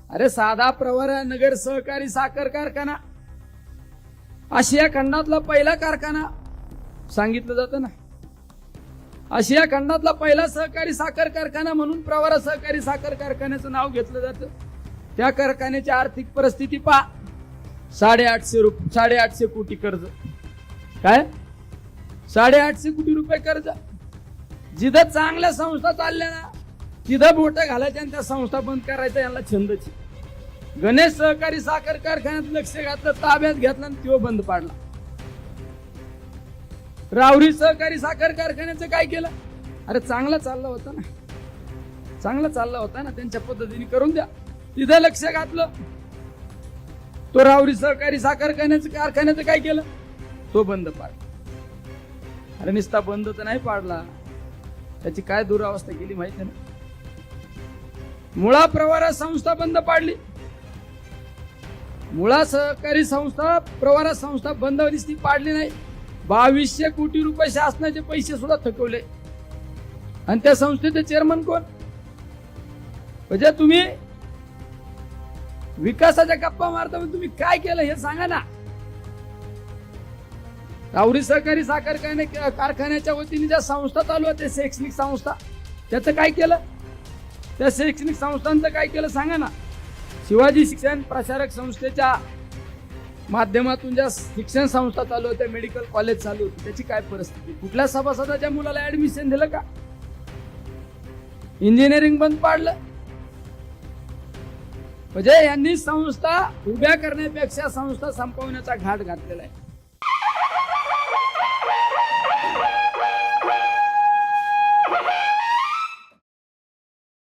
अरे साधा प्रवरा नगर सहकारी साखर कारखाना आशिया खंडातला पहिला कारखाना सांगितलं जातं ना. आशिया खंडातला पहिला सहकारी साखर कारखाना म्हणून प्रवरा सहकारी साखर कारखान्याचं नाव घेतलं जातं. त्या कारखान्याची आर्थिक परिस्थिती पहा. 850 कोटी कर्ज. काय 850 कोटी रुपये कर्ज. जिथं चांगल्या संस्था चालल्या ना तिथं बोट घालायच्या आणि त्या संस्था बंद करायच्या यांना छंदची. गणेश सहकारी साखर कारखान्यात लक्ष घातलं, ताब्यात घेतला आणि तो बंद पाडला. रावरी सहकारी साखर कारखान्याचं काय केलं? अरे चांगला चालला होता ना, चांगला चालला होता ना, त्यांच्या पद्धतीने करून द्या. तिथं लक्ष घातलं, तो रावरी सहकारी साखर कारखान्याचं काय केलं? तो बंद पाडला. अरे निस्ता बंद तर नाही पाडला, त्याची काय दुरावस्था केली माहिती ना. मुळा प्रवरा संस्था बंद पाडली. मुळा सहकारी संस्था प्रवरा संस्था बंद दिसती पाडली नाही. 2200 कोटी रुपये शासनाचे पैसे सुद्धा थकवले. आणि त्या संस्थेचे चेअरमन कोण? म्हणजे तुम्ही विकासाच्या गप्पा मारता, तुम्ही काय केलं हे सांगा ना. रावरी सहकारी साखर कारखान्याच्या वतीने ज्या संस्था चालू होत्या, शैक्षणिक संस्था, त्याचं काय केलं? त्या शैक्षणिक संस्थांचं काय केलं सांगा ना. शिवाजी शिक्षण प्रसारक संस्थेच्या माध्यमातून ज्या शिक्षण संस्था चालू होत्या, मेडिकल कॉलेज चालू होते, त्याची काय परिस्थिती? कुठल्या सभासदाच्या मुलाला ऍडमिशन दिलं का? इंजिनिअरिंग बंद पाडलं. म्हणजे यांनी संस्था उभ्या करण्यापेक्षा संस्था संपवण्याचा घाट घातलेला आहे.